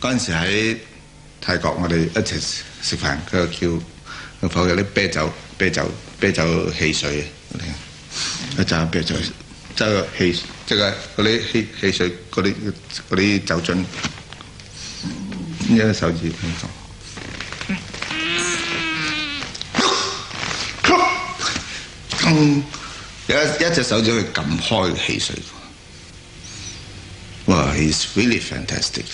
嗰陣時喺泰國，我哋一齊食飯，佢叫佢放有啲啤酒汽水，一揸啤酒，揸個汽即係嗰啲汽水嗰啲酒樽，一個手指咁放。一隻手指去撳開汽水，哇 ！He's really fantastic.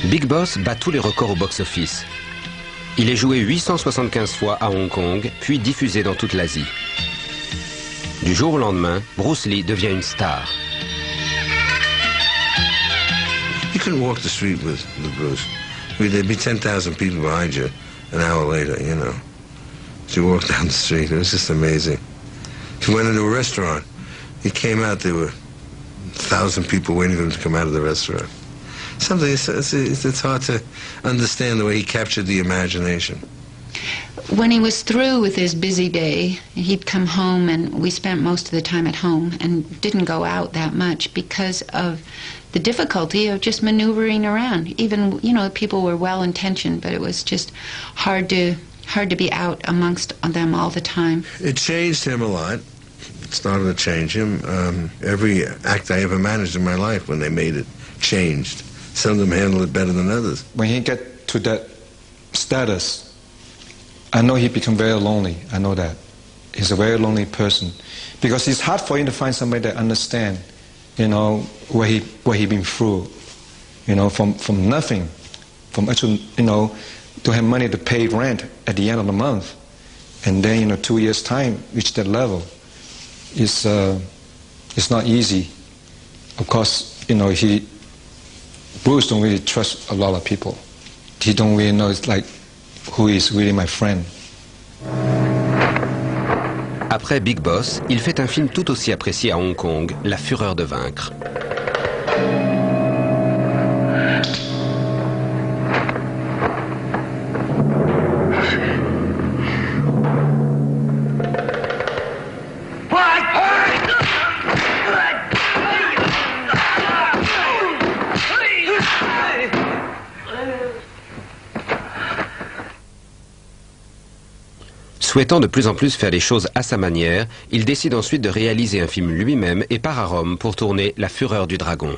Big Boss bat tous les records au box-office. Il est joué 875 fois à Hong Kong, puis diffusé dans toute l'Asie. Du jour au lendemain, Bruce Lee devient une star. You couldn't walk the street with Bruce. I mean, there'd be 10,000 people behind you an hour later, you know. So you walk down the street, it was just amazing. If you went into a restaurant, he came out, there were 1,000 people waiting for him to come out of the restaurant. Something, it's hard to understand the way he captured the imagination. When he was through with his busy day, he'd come home, and we spent most of the time at home and didn't go out that much because of the difficulty of just maneuvering around. Even, you know, people were well-intentioned, but it was just hard to be out amongst them all the time. It changed him a lot. It started to change him. Every act I ever managed in my life, when they made it, changed. Some of them handled it better than others. When he get to that status, I know he become very lonely. I know that. He's a very lonely person. Because it's hard for him to find somebody that understand, you know, what he been through. You know, from nothing. From actually, you know, to have money to pay rent at the end of the month, and then, you know, 2 years' time, reach that level. It's not easy. Of course, you know, Bruce don't really trust a lot of people. He don't really know, it's like, who is really my friend. Après Big Boss, il fait un film tout aussi apprécié à Hong Kong, La Fureur de vaincre. Souhaitant de plus en plus faire les choses à sa manière, il décide ensuite de réaliser un film lui-même et part à Rome pour tourner La Fureur du Dragon.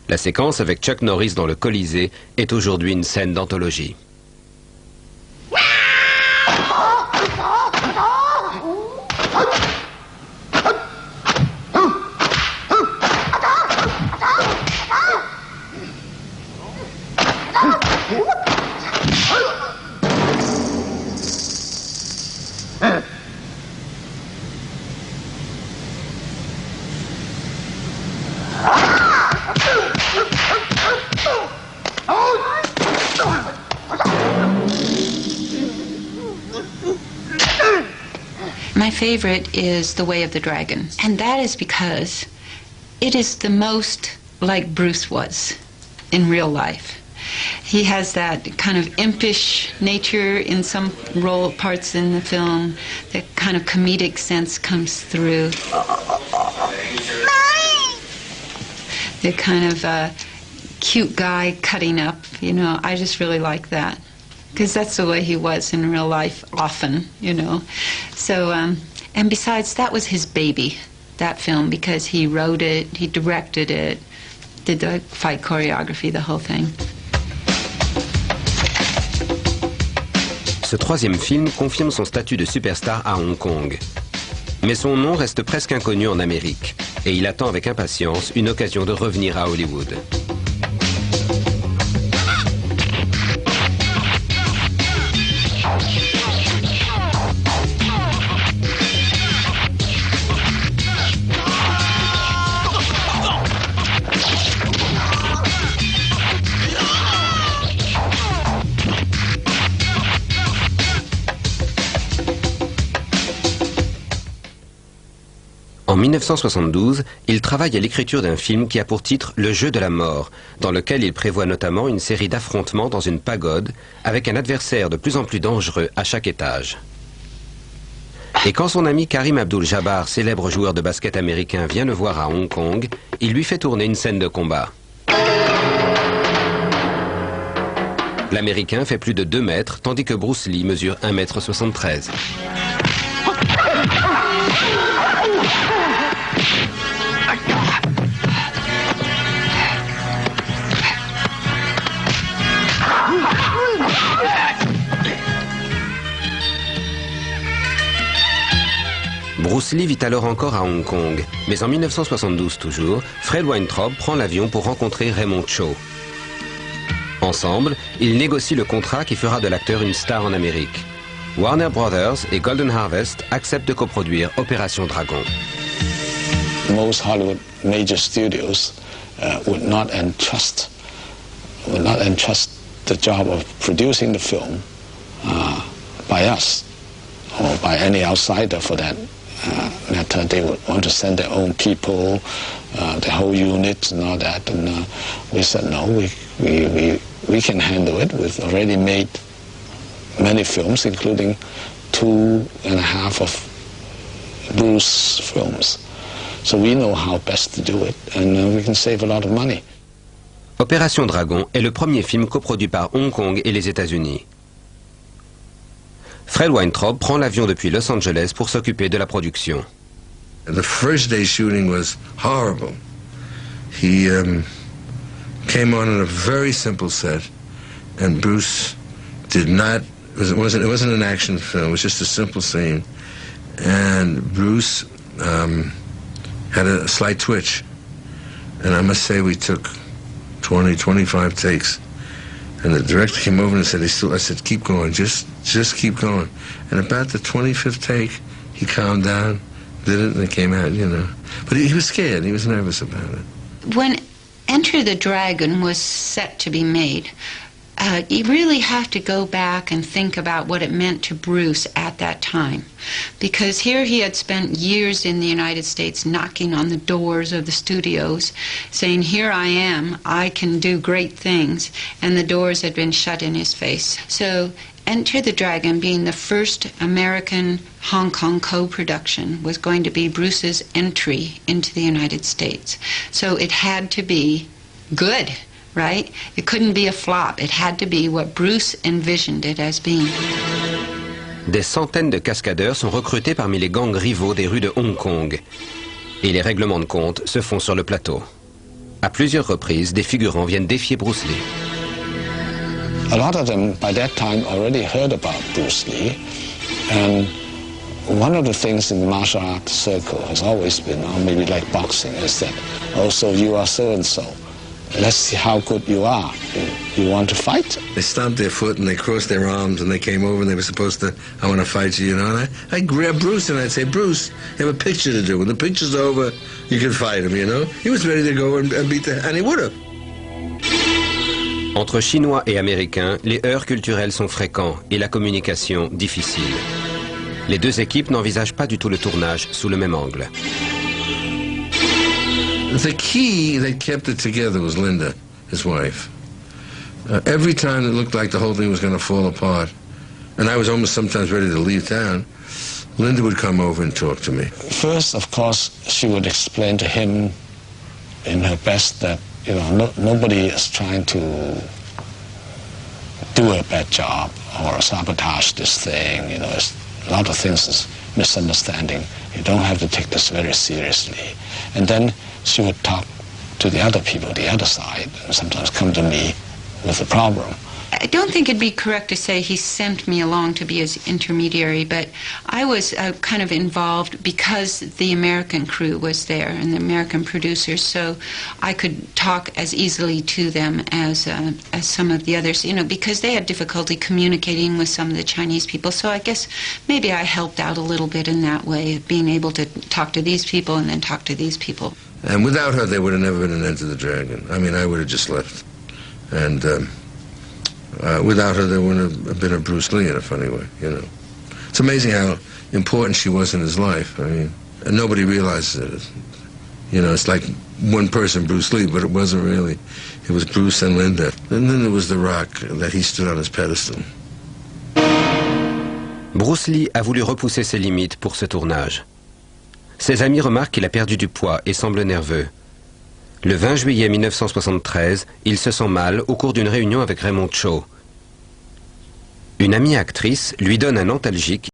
La séquence avec Chuck Norris dans le Colisée est aujourd'hui une scène d'anthologie. My favorite is The Way of the Dragon, and that is because it is the most like Bruce was in real life. He has that kind of impish nature in some parts in the film. That kind of comedic sense comes through. The kind of cute guy cutting up, you know, I just really like that. Because that's the way he was in real life often, you know. So, and besides, that was his baby, that film, because he wrote it, he directed it, did the fight choreography, the whole thing. Ce troisième film confirme son statut de superstar à Hong Kong. Mais son nom reste presque inconnu en Amérique, et il attend avec impatience une occasion de revenir à Hollywood. En 1972, il travaille à l'écriture d'un film qui a pour titre Le jeu de la mort, dans lequel il prévoit notamment une série d'affrontements dans une pagode avec un adversaire de plus en plus dangereux à chaque étage. Et quand son ami Karim Abdul-Jabbar, célèbre joueur de basket américain, vient le voir à Hong Kong, il lui fait tourner une scène de combat. L'Américain fait plus de 2 mètres, tandis que Bruce Lee mesure 1,73 m. Bruce Lee vit alors encore à Hong Kong, mais en 1972 toujours, Fred Weintraub prend l'avion pour rencontrer Raymond Chow. Ensemble, ils négocient le contrat qui fera de l'acteur une star en Amérique. Warner Brothers et Golden Harvest acceptent de coproduire Opération Dragon. Most Hollywood major studios would not entrust the job of producing the film by us or by any outsider for that matter. They would want to send their own people, the whole unit and all that. And we said no, we can handle it. We've already made many films, including 2.5 of Bruce films. So we know how best to do it, and we can save a lot of money. Opération Dragon est le premier film coproduit par Hong Kong et les États-Unis. Fred Weintraub prend l'avion depuis Los Angeles pour s'occuper de la production. The first day shooting was horrible. He came on a very simple set, and Bruce did not. It wasn't an action film. It was just a simple scene, and Bruce had a slight twitch, and I must say we took 20, 25 takes, and the director came over and said, I said, keep going, just keep going. And about the 25th take, he calmed down, did it, and it came out, you know. But he was scared. He was nervous about it. When Enter the Dragon was set to be made, you really have to go back and think about what it meant to Bruce at that time. Because here he had spent years in the United States knocking on the doors of the studios, saying, here I am, I can do great things, and the doors had been shut in his face. So Enter the Dragon, being the first American Hong Kong co-production, was going to be Bruce's entry into the United States. So it had to be good. Right? It couldn't be a flop. It had to be what Bruce envisioned it as being. Des centaines de cascadeurs sont recrutés parmi les gangs rivaux des rues de Hong Kong. Et les règlements de compte se font sur le plateau. À plusieurs reprises, des figurants viennent défier Bruce Lee. A lot of them, by that time, already heard about Bruce Lee. And one of the things in the martial arts circle has always been, or maybe like boxing, is that, oh, so you are so-and-so. Let's see how good you are. You want to fight? They stomped their foot and they crossed their arms and they came over and they were supposed to, I want to fight you, you know. And I'd grab Bruce and I'd say, Bruce, you have a picture to do. When the picture's over, you can fight him, you know. He was ready to go and beat the... And he would have. Entre Chinois et Américains, les heurts culturels sont fréquents et la communication difficile. Les deux équipes n'envisagent pas du tout le tournage sous le même angle. The key that kept it together was Linda, his wife. Every time it looked like the whole thing was going to fall apart, and I was almost sometimes ready to leave town, Linda would come over and talk to me. First, of course, she would explain to him in her best that, you know, nobody is trying to do a bad job or sabotage this thing. You know, a lot of things is misunderstanding. You don't have to take this very seriously. And then she would talk to the other people, the other side, and sometimes come to me with a problem. I don't think it'd be correct to say he sent me along to be his intermediary, but I was kind of involved because the American crew was there and the American producers, so I could talk as easily to them as some of the others, you know, because they had difficulty communicating with some of the Chinese people. So I guess maybe I helped out a little bit in that way, being able to talk to these people and then talk to these people. And without her, there would have never been an Enter the Dragon. I mean, I would have just left. And without her, there wouldn't have been a Bruce Lee in a funny way, you know. It's amazing how important she was in his life. I mean, and nobody realizes it. You know, it's like one person, Bruce Lee, but it wasn't really. It was Bruce and Linda. And then there was The Rock, that he stood on his pedestal. Bruce Lee a voulu repousser ses limites pour ce tournage. Ses amis remarquent qu'il a perdu du poids et semble nerveux. Le 20 juillet 1973, il se sent mal au cours d'une réunion avec Raymond Chow. Une amie actrice lui donne un antalgique